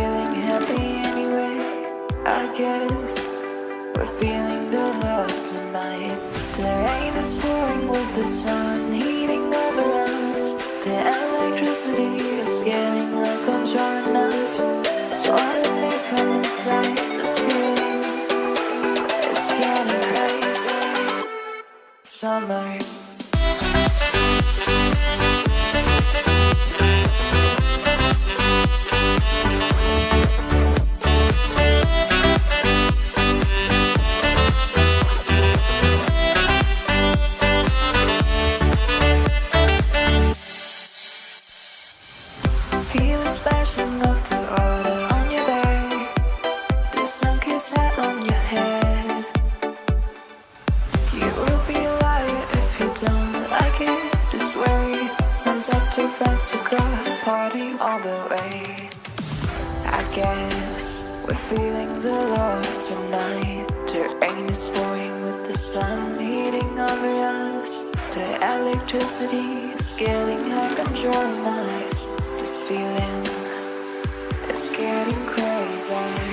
feeling happy anyway. I guess we're feeling the love tonight. The rain is pouring with the sun heating over us. The electricity is getting like controlling us. It's running me from inside. This feeling is getting crazy. Summer. Feel the splashing of the water on your back. The sun kissed hat on your head. You will be a liar if you don't like it. Just wait, runs up to friends to go party all the way. I guess we're feeling the love tonight. The rain is pouring with the sun heating over us. The electricity is getting high, controlling us. This feeling is getting crazy.